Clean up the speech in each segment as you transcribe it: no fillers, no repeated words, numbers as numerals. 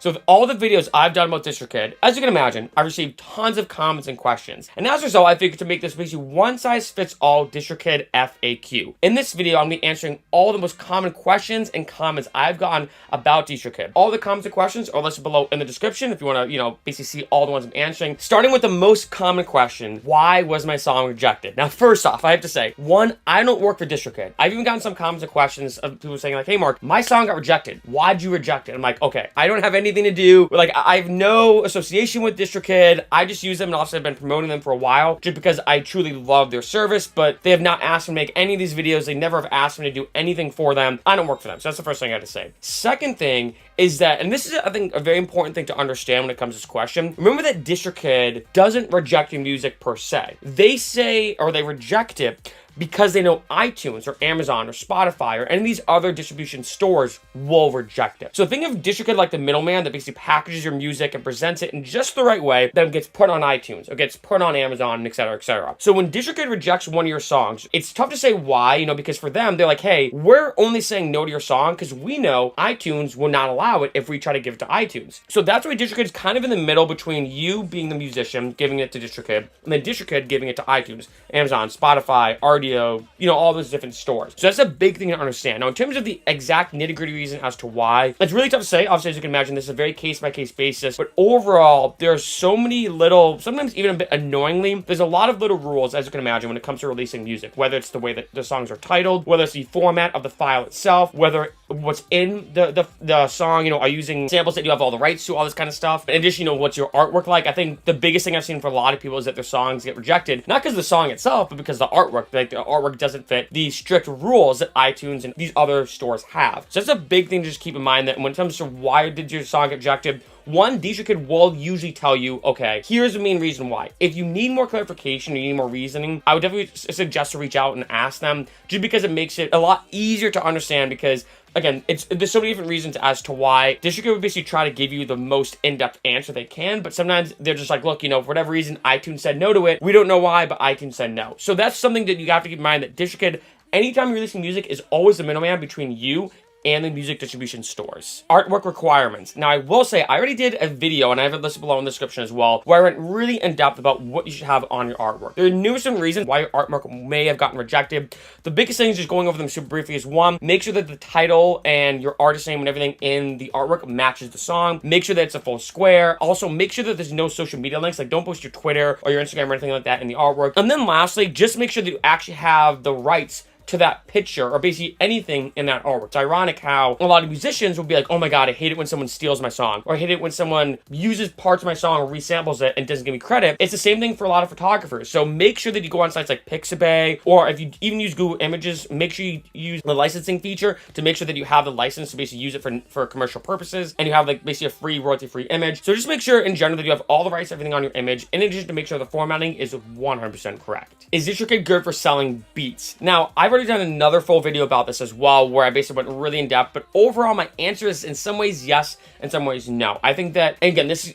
So with all the videos I've done about DistroKid, as you can imagine, I've received tons of comments and questions. And as a result, I figured to make this basically one-size-fits-all DistroKid FAQ. In this video, I'm going to be answering all the most common questions and comments I've gotten about DistroKid. All the comments and questions are listed below in the description if you want to, basically see all the ones I'm answering. Starting with the most common question, why was my song rejected? Now, first off, I have to say, one, I don't work for DistroKid. I've even gotten some comments and questions of people saying like, hey Mark, my song got rejected. Why'd you reject it? I'm like, okay, I don't have anything to do, like I have no association with DistroKid. I just use them, and also I've been promoting them for a while just because I truly love their service, but they have not asked me to make any of these videos. They never have asked me to do anything for them. I don't work for them. So that's the first thing I got to say. Second thing is that, and this is, I think, a very important thing to understand when it comes to this question. Remember that DistroKid doesn't reject your music per se. They say, or they reject it because they know iTunes or Amazon or Spotify or any of these other distribution stores will reject it. So think of DistroKid like the middleman that basically packages your music and presents it in just the right way, then gets put on iTunes or gets put on Amazon, etc., etc. So when DistroKid rejects one of your songs, it's tough to say why, because for them, they're like, hey, we're only saying no to your song because we know iTunes will not allow it if we try to give it to iTunes. So that's why DistroKid is kind of in the middle between you being the musician, giving it to DistroKid, and then DistroKid giving it to iTunes, Amazon, Spotify, all those different stores. So that's a big thing to understand. Now, in terms of the exact nitty-gritty reason as to why, it's really tough to say. Obviously, as you can imagine, this is a very case-by-case basis. But overall, there are so many little, sometimes even a bit annoyingly, there's a lot of little rules, as you can imagine, when it comes to releasing music. Whether it's the way that the songs are titled, whether it's the format of the file itself, whether what's in the song, are using samples that you have all the rights to, all this kind of stuff. In addition, what's your artwork like? I think the biggest thing I've seen for a lot of people is that their songs get rejected, not because of the song itself, but because of the artwork. Like, the artwork doesn't fit the strict rules that iTunes and these other stores have. So that's a big thing to just keep in mind, that when it comes to why did your song get rejected, one, DistroKid will usually tell you, okay, here's the main reason why. If you need more clarification or you need more reasoning, I would definitely suggest to reach out and ask them, just because it makes it a lot easier to understand. Because again, there's so many different reasons as to why DistroKid would basically try to give you the most in-depth answer they can, but sometimes they're just like, look, for whatever reason, iTunes said no to it. We don't know why, but iTunes said no. So that's something that you have to keep in mind, that DistroKid, anytime you're releasing music, is always the middleman between you and the music distribution stores. Artwork requirements. Now, I will say, I already did a video, and I have it listed below in the description as well, where I went really in depth about what you should have on your artwork. There are numerous different reasons why your artwork may have gotten rejected. The biggest thing is just going over them super briefly is, one, make sure that the title and your artist name and everything in the artwork matches the song. Make sure that it's a full square. Also, make sure that there's no social media links. Like, don't post your Twitter or your Instagram or anything like that in the artwork. And then lastly, just make sure that you actually have the rights to that picture or basically anything in that artwork. It's ironic how a lot of musicians will be like, oh my god, I hate it when someone steals my song, or I hate it when someone uses parts of my song or resamples it and doesn't give me credit. It's the same thing for a lot of photographers. So make sure that you go on sites like Pixabay, or if you even use Google Images, make sure you use the licensing feature to make sure that you have the license to basically use it for commercial purposes, and you have like basically a free, royalty-free image. So just make sure in general that you have all the rights to everything on your image, in addition to make sure the formatting is 100% correct. Is DistroKid good for selling beats? Now, I've already done another full video about this as well, where I basically went really in depth, but overall my answer is in some ways yes, in some ways no. I think that, and again, this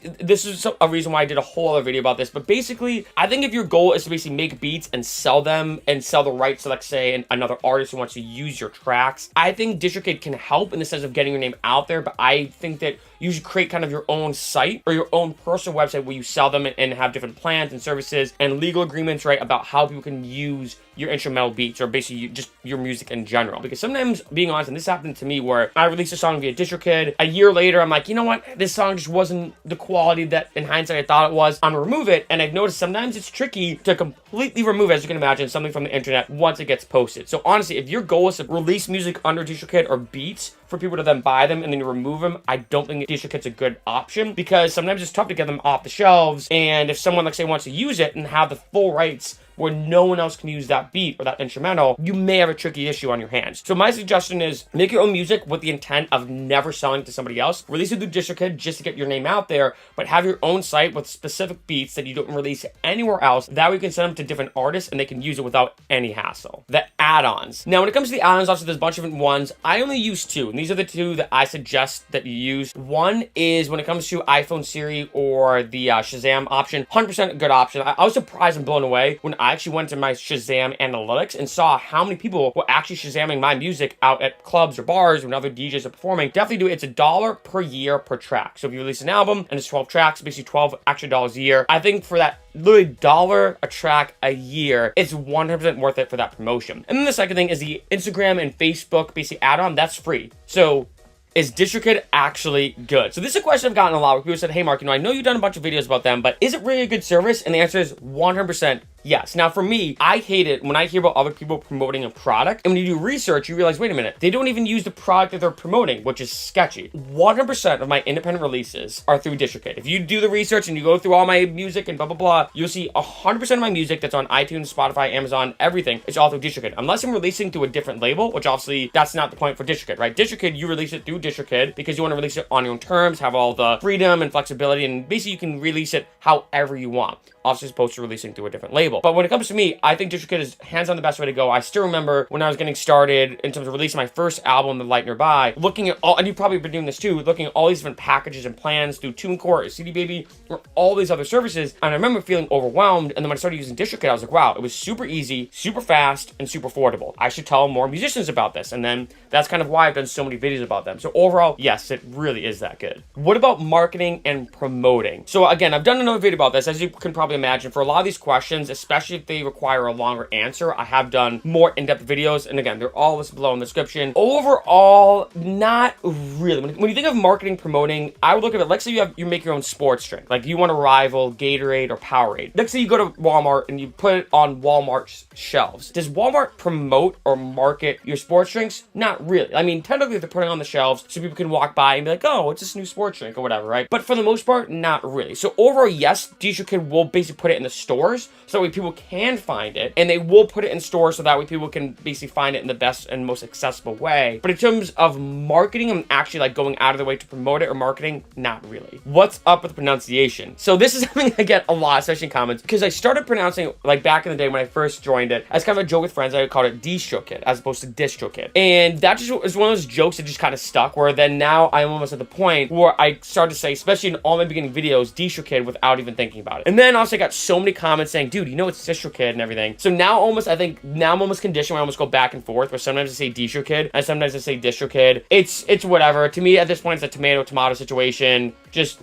is a reason why I did a whole other video about this, but basically, I think if your goal is to basically make beats and sell them and sell the rights to, like, say, another artist who wants to use your tracks, I think DistroKid can help in the sense of getting your name out there, but I think that you should create kind of your own site or your own personal website where you sell them and have different plans and services and legal agreements, right, about how people can use your instrumental beats or basically just your music in general. Because sometimes, being honest, and this happened to me, where I released a song via DistroKid, a year later I'm like, you know what, this song just wasn't the quality that in hindsight I thought it was, I'm gonna remove it. And I've noticed sometimes it's tricky to completely remove, as you can imagine, something from the internet once it gets posted. So honestly, if your goal is to release music under DistroKid or beats for people to then buy them and then you remove them, I don't think DistroKid's a good option, because sometimes it's tough to get them off the shelves. And if someone, like, say, wants to use it and have the full rights where no one else can use that beat or that instrumental, you may have a tricky issue on your hands. So my suggestion is make your own music with the intent of never selling to somebody else. Release it through DistroKid just to get your name out there, but have your own site with specific beats that you don't release anywhere else. That way you can send them to different artists and they can use it without any hassle. The add-ons. Now, when it comes to the add-ons, obviously there's a bunch of different ones. I only use two, and these are the two that I suggest that you use. One is when it comes to iPhone Siri or the Shazam option, 100% a good option. I was surprised and blown away when I actually went to my Shazam analytics and saw how many people were actually Shazamming my music out at clubs or bars when other DJs are performing. Definitely do it. It's $1 per year per track. So if you release an album and it's 12 tracks, basically 12 extra dollars a year, I think for that literally $1 a track a year, it's 100% worth it for that promotion. And then the second thing is the Instagram and Facebook basically add-on. That's free. So is DistroKid actually good? So this is a question I've gotten a lot where people said, hey Mark, I know you've done a bunch of videos about them, but is it really a good service? And the answer is 100% yes. Now for me, I hate it when I hear about other people promoting a product, and when you do research, you realize, wait a minute, they don't even use the product that they're promoting, which is sketchy. 100% of my independent releases are through DistroKid. If you do the research and you go through all my music and blah, blah, blah, you'll see 100% of my music that's on iTunes, Spotify, Amazon, everything, it's all through DistroKid. Unless I'm releasing through a different label, which obviously that's not the point for DistroKid, right? DistroKid, you release it through DistroKid because you want to release it on your own terms, have all the freedom and flexibility, and basically you can release it however you want, obviously as opposed to releasing through a different label. But when it comes to me, I think DistroKid is hands down the best way to go. I still remember when I was getting started in terms of releasing my first album, The Light Nearby, looking at all, and you've probably been doing this too, looking at all these different packages and plans through TuneCore or CD Baby or all these other services, and I remember feeling overwhelmed. And then when I started using DistroKid, I was like, wow, it was super easy, super fast, and super affordable. I should tell more musicians about this. And then that's kind of why I've done so many videos about them. So overall, yes, it really is that good. What about marketing and promoting? So again, I've done another video about this, as you can probably imagine. For a lot of these questions, especially if they require a longer answer, I have done more in-depth videos, and again, they're all listed below in the description. Overall, not really. When you think of marketing, promoting, I would look at it, let's say you make your own sports drink, like you want to rival Gatorade or Powerade. Let's say you go to Walmart and you put it on Walmart's shelves. Does Walmart promote or market your sports drinks? Not really. I mean, technically they're putting it on the shelves so people can walk by and be like, oh, it's this new sports drink or whatever, right? But for the most part, not really. So overall, yes, DistroKid will basically put it in the stores so that way people can find it, and they will put it in stores so that way people can basically find it in the best and most accessible way. But in terms of marketing and actually like going out of the way to promote it or marketing, not really. What's up with pronunciation? So this is something I get a lot, especially in comments, because I started pronouncing, like back in the day when I first joined it, as kind of a joke with friends, I called it DistroKid as opposed to DistroKid. And that just is one of those jokes that just kind of stuck, where then now I'm almost at the point where I started to say, especially in all my beginning videos, DistroKid without even thinking about it. And then also I got so many comments saying, dude, you know it's DistroKid and everything. So now I think I'm almost conditioned where I almost go back and forth, where sometimes I say DistroKid and sometimes I say DistroKid. It's whatever. To me, at this point, it's a tomato situation. Just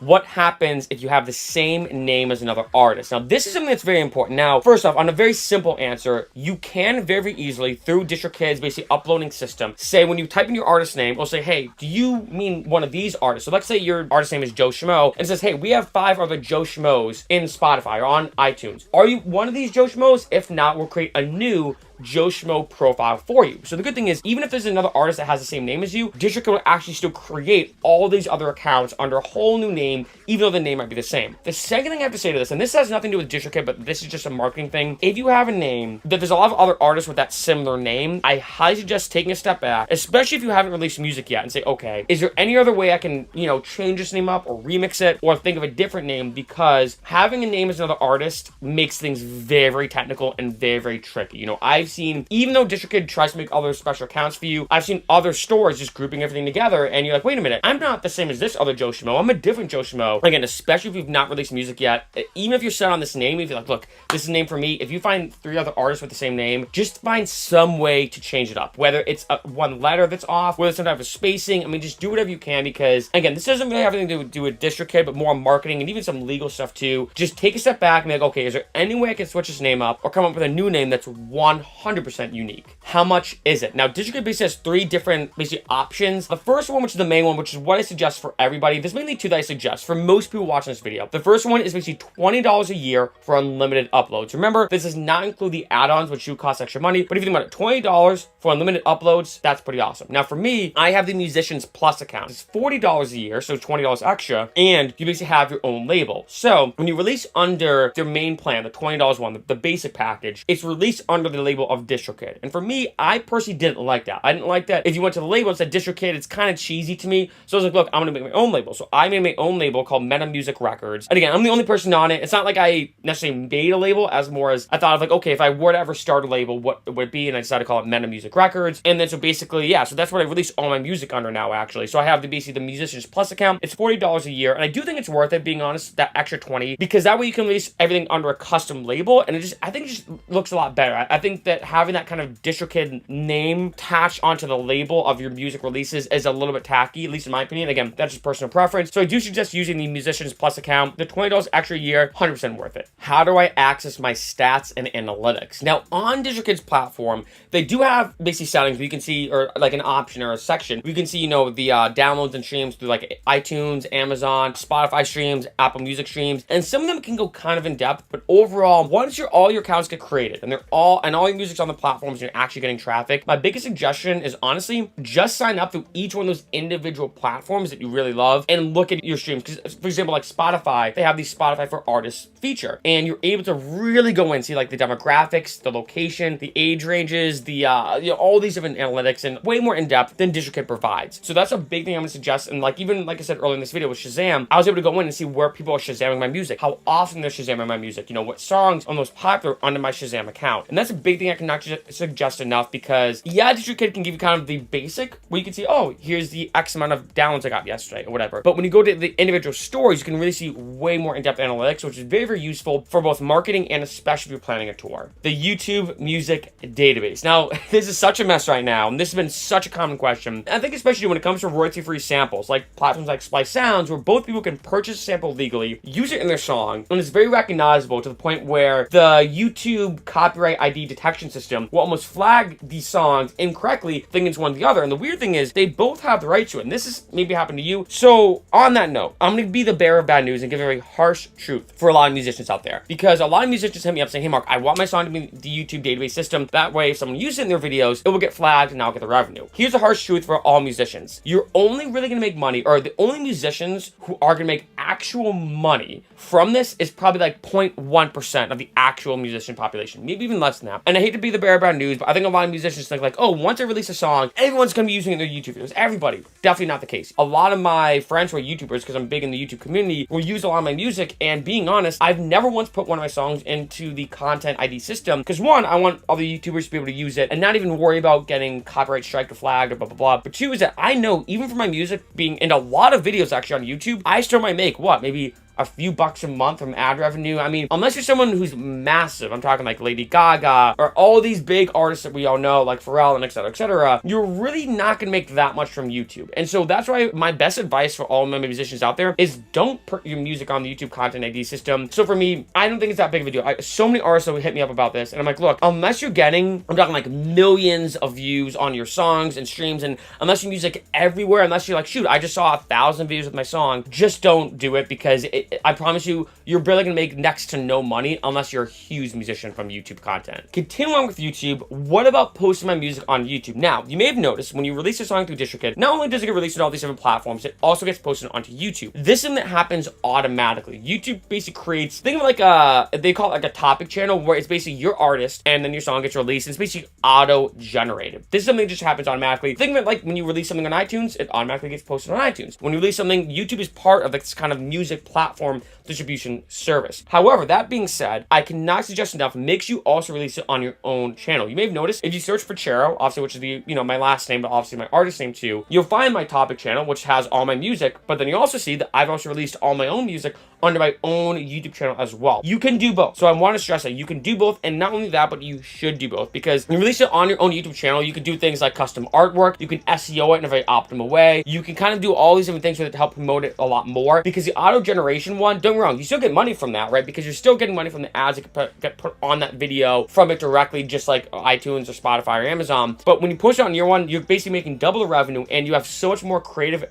what happens if you have the same name as another artist? Now, this is something that's very important. Now, first off, on a very simple answer, you can very easily, through DistroKid's basically uploading system, say when you type in your artist name, it'll say, hey, do you mean one of these artists? So let's say your artist name is Joe Schmo, and it says, hey, we have 5 other Joe Schmoes in Spotify or on iTunes. Are you one of these Joe Schmoes? If not, we'll create a new Joe Schmo profile for you. So the good thing is, even if there's another artist that has the same name as you, DistroKid will actually still create all these other accounts under a whole new name, even though the name might be the same. The second thing I have to say to this, and this has nothing to do with DistroKid, but this is just a marketing thing. If you have a name that there's a lot of other artists with that similar name, I highly suggest taking a step back, especially if you haven't released music yet, and say, okay, is there any other way I can, change this name up or remix it or think of a different name? Because having a name as another artist makes things very technical and very tricky. I've seen, even though DistroKid tries to make other special accounts for you, I've seen other stores just grouping everything together, and you're like, wait a minute, I'm not the same as this other Joe Schmo. I'm a different Joe Schmo. Again, especially if you've not released music yet, even if you're set on this name, if you're like, look, this is a name for me, if you find 3 other artists with the same name, just find some way to change it up. Whether it's one letter that's off, whether it's some type of spacing, just do whatever you can, because, again, this doesn't really have anything to do with DistroKid, but more on marketing and even some legal stuff too. Just take a step back and be like, okay, is there any way I can switch this name up or come up with a new name that's 100% unique? How much is it? Now, DistroKid basically has 3 different options. The first one, which is the main one, which is what I suggest for everybody. There's mainly 2 that I suggest for most people watching this video. The first one is basically $20 a year for unlimited uploads. Remember, this does not include the add-ons, which do cost extra money, but if you think about it, $20 for unlimited uploads, that's pretty awesome. Now, for me, I have the Musicians Plus account. It's $40 a year, so $20 extra, and you basically have your own label. So when you release under their main plan, the $20 one, the basic package, it's released under the label label of DistroKid. And for me, I personally didn't like that. I didn't like that if you went to the label and said DistroKid, it's kind of cheesy to me. So I was like, look, I'm going to make my own label. So I made my own label called Meta Music Records. And again, I'm the only person on it. It's not like I necessarily made a label, as more as I thought of like, okay, if I were to ever start a label, what it would be? And I decided to call it Meta Music Records. And then so basically, yeah, so that's what I release all my music under now, actually. So I have basically the Musicians Plus account. It's $40 a year. And I do think it's worth it, being honest, that extra $20, because that way you can release everything under a custom label. And I think it just looks a lot better. I think that having that kind of DistroKid name attached onto the label of your music releases is a little bit tacky, at least in my opinion. Again, that's just personal preference. So I do suggest using the Musicians Plus account. The $20 extra a year, 100% worth it. How do I access my stats and analytics? Now, on DistroKid's platform, they do have basically settings where you can see, or like an option or a section where you can see, you know, the downloads and streams through like iTunes, Amazon, Spotify streams, Apple Music streams, and some of them can go kind of in depth. But overall, once all your accounts get created and all your music's on the platforms and you're actually getting traffic, my biggest suggestion is honestly just sign up through each one of those individual platforms that you really love and look at your streams. Because for example, like Spotify, they have the Spotify for Artists feature, and you're able to really go in and see like the demographics, the location, the age ranges, the you know, all these different analytics, and way more in depth than DistroKid provides. So that's a big thing I'm gonna suggest. And like even like I said earlier in this video with Shazam, I was able to go in and see where people are Shazamming my music, how often they're Shazamming my music, you know, what songs are most popular under my Shazam account. And that's a big thing I cannot suggest enough, because yeah, DistroKid can give you kind of the basic where you can see, oh, here's the X amount of downloads I got yesterday or whatever. But when you go to the individual stories, you can really see way more in-depth analytics, which is very, very useful for both marketing and especially if you're planning a tour. The YouTube Music Database. Now, this is such a mess right now, and this has been such a common question. I think especially when it comes to royalty-free samples, like platforms like Splice Sounds, where both people can purchase a sample legally, use it in their song, and it's very recognizable to the point where the YouTube copyright ID detection system will almost flag these songs incorrectly, thinking it's one or the other. And the weird thing is, they both have the right to it, and this is maybe happened to you. So on that note, I'm going to be the bearer of bad news and give a very harsh truth for a lot of musicians out there, because a lot of musicians hit me up saying, hey Mark, I want my song to be in the YouTube database system. That way, if someone uses it in their videos, it will get flagged and I'll get the revenue. Here's a harsh truth for all musicians. You're only really going to make money, or the only musicians who are going to make actual money from this is probably like 0.1% of the actual musician population, maybe even less than that. And I hate to be the bearer of bad news, but I think a lot of musicians think like, oh, once I release a song, everyone's going to be using it in their YouTube videos. Everybody. Definitely not the case. A lot of my friends who are YouTubers, because I'm big in the YouTube community, will use a lot of my music. And being honest, I've never once put one of my songs into the content ID system, because one, I want other YouTubers to be able to use it and not even worry about getting copyright striked or flagged or blah, blah, blah. But two is that I know, even for my music being in a lot of videos actually on YouTube, I still might make, what, maybe a few bucks a month from ad revenue. I mean, unless you're someone who's massive, I'm talking like Lady Gaga or all these big artists that we all know, like Pharrell and etc., you're really not gonna make that much from YouTube. And so that's why my best advice for all my musicians out there is don't put your music on the YouTube content ID system. So for me, I don't think it's that big of a deal. So many artists will hit me up about this, and I'm like, look, unless you're getting, I'm talking like millions of views on your songs and streams, and unless your music everywhere, unless you're like, shoot, I just saw 1,000 views with my song, just don't do it, because I promise you, you're barely gonna make next to no money unless you're a huge musician from YouTube content. Continuing with YouTube, what about posting my music on YouTube? Now, you may have noticed when you release a song through DistroKid, not only does it get released on all these different platforms, it also gets posted onto YouTube. This is something that happens automatically. YouTube basically creates, think of like they call it like a topic channel, where it's basically your artist and then your song gets released, and it's basically auto-generated. This is something that just happens automatically. Think of it like when you release something on iTunes, it automatically gets posted on iTunes. When you release something, YouTube is part of this kind of music platform distribution service. However, that being said, I cannot suggest enough, makes you also release it on your own channel. You may have noticed, if you search for Chero, obviously, which is the, you know, my last name, but obviously my artist name too, you'll find my topic channel, which has all my music, but then you also see that I've also released all my own music under my own YouTube channel as well. You can do both. So I want to stress that you can do both, and not only that, but you should do both, because when you release it on your own YouTube channel, you can do things like custom artwork, you can SEO it in a very optimal way, you can kind of do all these different things with it to help promote it a lot more, because the auto generation one, don't get me wrong, you still get money from that, right? Because you're still getting money from the ads that get put on that video from it directly, just like iTunes or Spotify or Amazon. But when you push it on your one, you're basically making double the revenue, and you have so much more creative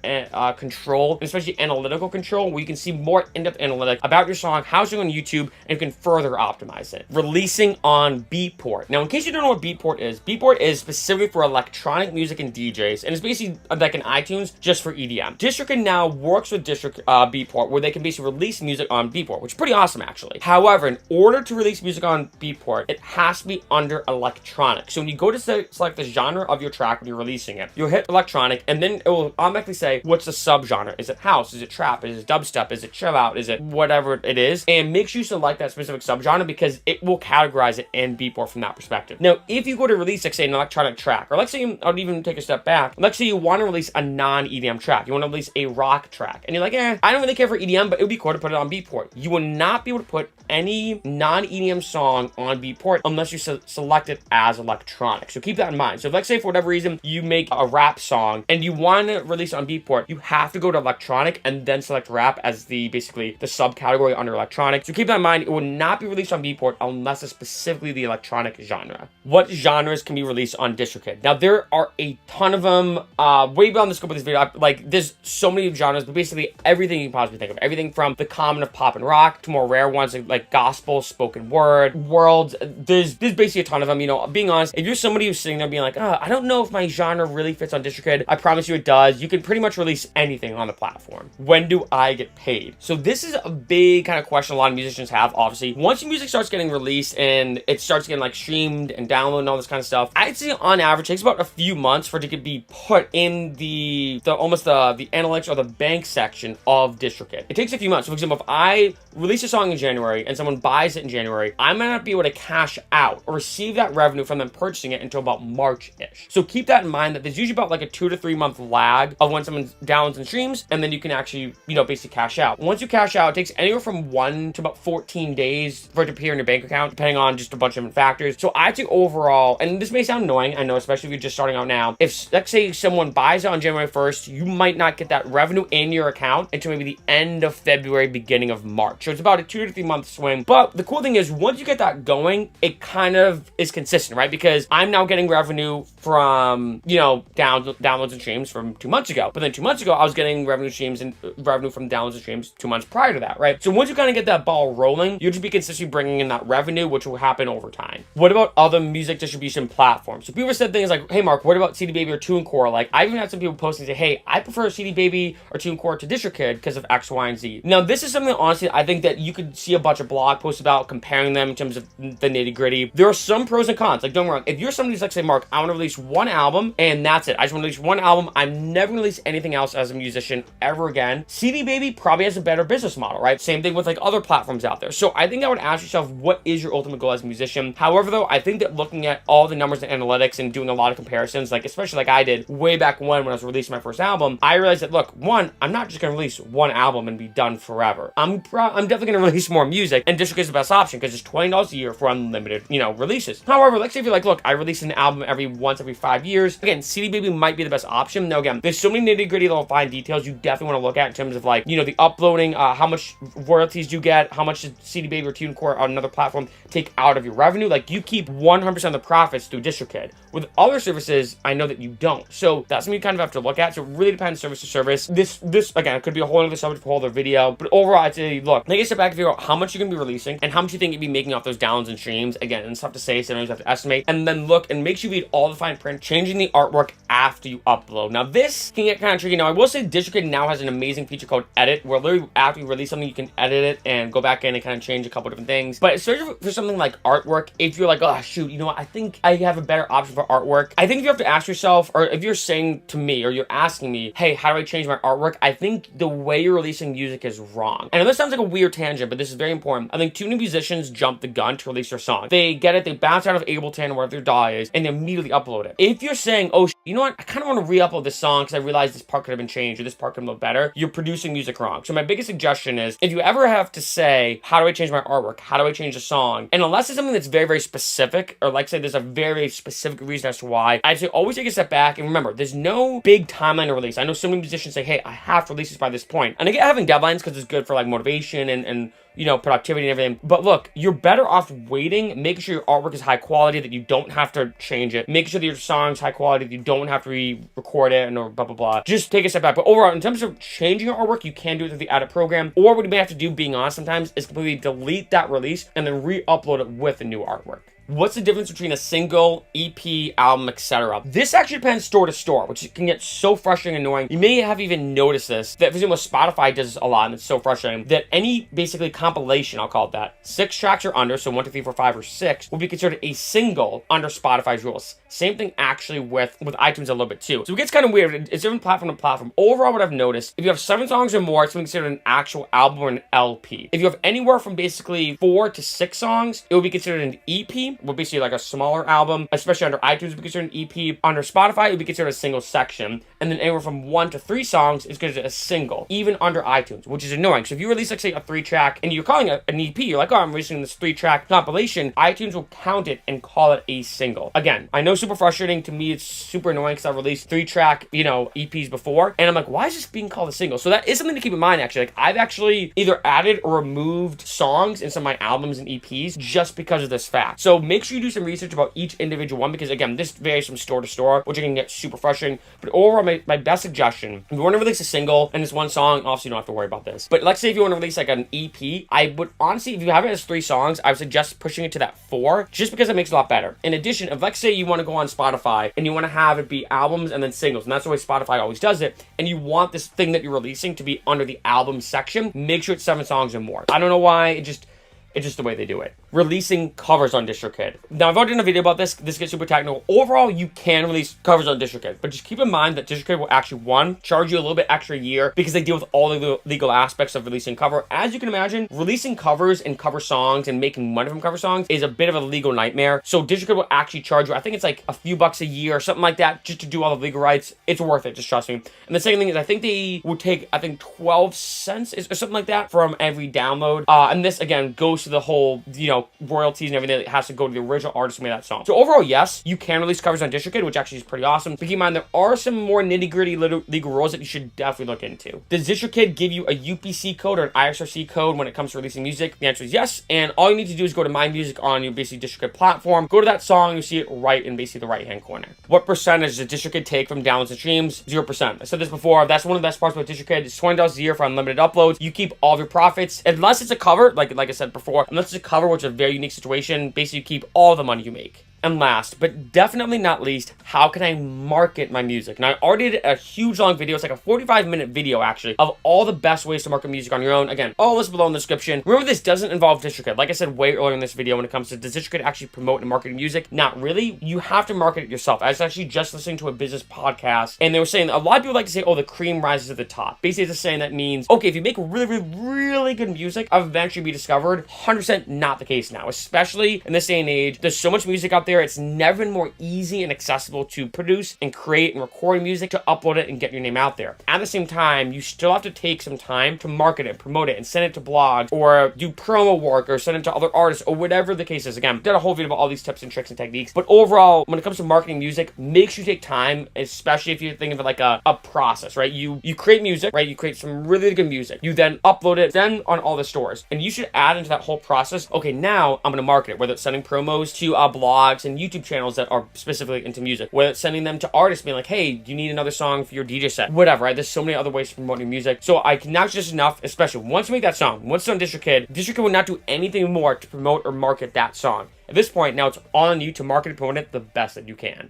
control, especially analytical control, where you can see more in-depth analytics about your song, how it's doing on YouTube, and you can further optimize it. Releasing on Beatport. Now, in case you don't know what Beatport is specifically for electronic music and DJs, and it's basically like an iTunes just for EDM. DistroKid now works with Beatport, where they can basically release music on Beatport, which is pretty awesome actually. However, in order to release music on Beatport, it has to be under electronic. So when you go to select the genre of your track when you're releasing it, you'll hit electronic, and then it will automatically say what's the subgenre. Is it house? Is it trap? Is it dubstep? Is it chill out? Is it whatever it is? And make sure you select that specific subgenre because it will categorize it in Beatport from that perspective. Now, if you go to release, like say, an electronic track, or let's say, I'll even take a step back. Let's say you want to release a non-EDM track. You want to release a rock track, and you're like, I don't really care for EDM, but it would be cool to put it on Beatport. You will not be able to put any non-EDM song on Beatport unless you select it as electronic. So keep that in mind. So if, let's say for whatever reason you make a rap song and you want to release it on Beatport, you have to go to electronic and then select rap as basically the subcategory under electronic. So keep that in mind. It will not be released on Beatport unless it's specifically the electronic genre. What genres can be released on DistroKid? Now there are a ton of them. Way beyond the scope of this video. Like there's so many genres, but basically everything you can possibly think of. Everything from the common of pop and rock to more rare ones like gospel, spoken word, worlds. There's basically a ton of them. You know, being honest, if you're somebody who's sitting there being like, I don't know if my genre really fits on DistroKid, I promise you it does. You can pretty much release anything on the platform. When do I get paid? So this is a big kind of question a lot of musicians have, obviously. Once your music starts getting released and it starts getting like streamed and downloaded and all this kind of stuff, I'd say on average it takes about a few months for it to be put in the analytics or the bank section of DistroKid. It takes a few months. So for example, if I release a song in January and someone buys it in January, I might not be able to cash out or receive that revenue from them purchasing it until about March-ish. So keep that in mind that there's usually about like a 2 to 3 month lag of when someone downloads and streams, and then you can actually, basically cash out. Once you cash out, it takes anywhere from 1 to about 14 days for it to appear in your bank account, depending on just a bunch of different factors. So I'd say overall, and this may sound annoying, I know, especially if you're just starting out now, if let's say someone buys it on January 1st, you might not get that revenue in your account until maybe the end of February, beginning of March. So it's about a 2 to 3 month swing. But the cool thing is, once you get that going, it kind of is consistent, right? Because I'm now getting revenue from, downloads and streams from 2 months ago. But then 2 months ago, I was getting revenue from downloads and streams 2 months prior to that, right? So once you kind of get that ball rolling, you'll just be consistently bringing in that revenue, which will happen over time. What about other music distribution platforms? So people said things like, hey, Mark, what about CD Baby or TuneCore? Like, I even had some people posting and say, hey, I prefer CD Baby or TuneCore to DistroKid because of X, Y, and Z. Now, this is something that, honestly, I think that you could see a bunch of blog posts about comparing them in terms of the nitty-gritty. There are some pros and cons. Like, don't get me wrong. If you're somebody who's like, say, Mark, I want to release one album and that's it. I just want to release one album. I'm never going to release anything else as a musician ever again. CD Baby probably has a better business model, right? Same thing with like other platforms out there. So I think I would ask yourself, what is your ultimate goal as a musician? However, though, I think that looking at all the numbers and analytics and doing a lot of comparisons, like especially like I did way back when I was releasing my first album, I realized that, look, one, I'm not just going to release one album and be done forever. I'm definitely going to release more music, and DistroKid is the best option because it's $20 a year for unlimited, releases. However, let's say if you're like, look, I release an album every 5 years. Again, CD Baby might be the best option. Now, again, there's so many nitty-gritty little fine details you definitely want to look at in terms of like, the uploading, how much royalties do you get, how much does CD Baby or TuneCore on another platform take out of your revenue. Like, you keep 100% of the profits through DistroKid. With other services, I know that you don't. So that's something you kind of have to look at. So it really depends service to service. This again, it could be a whole other subject for a whole other video. But overall, I'd say, look, take a step back and figure out how much you're going to be releasing and how much you think you'd be making off those downloads and streams. Again, it's tough to say, sometimes you have to estimate. And then look and make sure you read all the fine print, changing the artwork after you upload. Now, this can get kind of tricky. Now, I will say DistroKid now has an amazing feature called Edit, where literally after you release something, you can edit it and go back in and kind of change a couple different things. But especially for something like artwork, if you're like, oh, shoot, you know what? I think I have a better option for artwork. I think you have to ask yourself, or if you're saying to me, or you're asking me, hey, how do I change my artwork? I think the way you're releasing music is wrong. And this sounds like a weird tangent, but this is very important. I think too many musicians jump the gun to release their song. They get it, they bounce out of Ableton or whatever their DAW is, and they immediately upload it. If you're saying, oh, you know what? I kind of want to re-upload this song because I realized this part could have been changed or this part could have looked better, you're producing music wrong. So my biggest suggestion is, if you ever have to say, how do I change my artwork? How do I change the song? And unless it's something that's very, very specific, or like say there's a very specific reason as to why, I'd say always take a step back and remember, there's no big timeline to release. I know so many musicians say, hey, I have to release this by this point. And I get having deadlines because it's good for like motivation and productivity and everything. But look, you're better off waiting, making sure your artwork is high quality, that you don't have to change it, making sure that your song's high quality, that you don't have to re-record it and or blah, blah, blah. Just take a step back. But overall, in terms of changing your artwork, you can do it through the edit program. Or what you may have to do, being honest sometimes, is completely delete that release and then re-upload it with a new artwork. What's the difference between a single, EP, album, etc.? This actually depends store to store, which can get so frustrating and annoying. You may have even noticed this, that for example, Spotify does this a lot, and it's so frustrating, that any basically compilation, I'll call it that, 6 tracks or under, so 1, 2, 3, 4, 5, or 6, will be considered a single under Spotify's rules. Same thing actually with iTunes a little bit too. So it gets kind of weird. It's different platform to platform. Overall, what I've noticed, if you have 7 songs or more, it's considered an actual album or an LP. If you have anywhere from basically 4 to 6 songs, it will be considered an EP, will basically like a smaller album, especially under iTunes, it would be considered an EP. Under Spotify, it would be considered a single section. And then anywhere from 1 to 3 songs is considered a single, even under iTunes, which is annoying. So if you release, like, say, a 3-track and you're calling it an EP, you're like, oh, I'm releasing this 3-track compilation, iTunes will count it and call it a single. Again, I know, super frustrating. To me, it's super annoying because I've released 3-track, EPs before, and I'm like, why is this being called a single? So that is something to keep in mind, actually. Like, I've actually either added or removed songs in some of my albums and EPs just because of this fact. So make sure you do some research about each individual one, because again, this varies from store to store, which can get super frustrating. But overall, my best suggestion, if you want to release a single and it's one song, obviously you don't have to worry about this. But let's say if you want to release like an EP, I would honestly, if you have it as 3 songs, I would suggest pushing it to that 4, just because it makes it a lot better. In addition, if let's say you want to go on Spotify and you want to have it be albums and then singles, and that's the way Spotify always does it, and you want this thing that you're releasing to be under the album section, make sure it's 7 songs or more. I don't know why, it's just the way they do it. Releasing covers on DistroKid. Now, I've already done a video about this. This gets super technical. Overall, you can release covers on DistroKid, but just keep in mind that DistroKid will actually, 1, charge you a little bit extra a year because they deal with all the legal aspects of releasing cover. As you can imagine, releasing covers and cover songs and making money from cover songs is a bit of a legal nightmare. So DistroKid will actually charge you, I think it's like a few bucks a year or something like that, just to do all the legal rights. It's worth it, just trust me. And the second thing is, I think they would take, 12 cents or something like that from every download. And this, again, goes to the whole, royalties and everything that has to go to the original artist who made that song. So overall, yes, you can release covers on DistroKid, which actually is pretty awesome. But keep in mind, there are some more nitty-gritty legal rules that you should definitely look into. Does DistroKid give you a UPC code or an ISRC code when it comes to releasing music? The answer is yes. And all you need to do is go to My Music on your basically DistroKid platform, go to that song, you see it right in basically the right-hand corner. What percentage does DistroKid take from downloads and streams? 0%. I said this before, that's one of the best parts about DistroKid. It's $20 a year for unlimited uploads. You keep all of your profits, unless it's a cover, like I said before, unless it's a cover, which is a very unique situation, basically you keep all the money you make. And last, but definitely not least, how can I market my music? And I already did a huge long video, it's like a 45-minute video actually, of all the best ways to market music on your own. Again, all this below in the description. Remember, this doesn't involve DistroKid. Like I said way earlier in this video, when it comes to does DistroKid actually promote and market music? Not really. You have to market it yourself. I was actually just listening to a business podcast, and they were saying, a lot of people like to say, oh, the cream rises to the top. Basically, it's just saying that means, okay, if you make really good music, I'll eventually be discovered. 100% not the case now, especially in this day and age. There's so much music out there. It's never been more easy and accessible to produce and create and record music, to upload it and get your name out there. At the same time, you still have to take some time to market it, promote it, and send it to blogs, or do promo work, or send it to other artists, or whatever the case is. Again, I did a whole video about all these tips and tricks and techniques. But overall, when it comes to marketing music, make sure you take time, especially if you're thinking of it like a process, right? You create music, right? You create some really good music. You then upload it, then on all the stores. And you should add into that whole process, okay, now I'm going to market it, whether it's sending promos to blogs and YouTube channels that are specifically into music, whether it's sending them to artists being like, hey, do you need another song for your DJ set? Whatever, right? There's so many other ways to promote your music. So I can now just enough, especially once you make that song, once it's on DistroKid will not do anything more to promote or market that song. At this point, now it's on you to market and promote it the best that you can.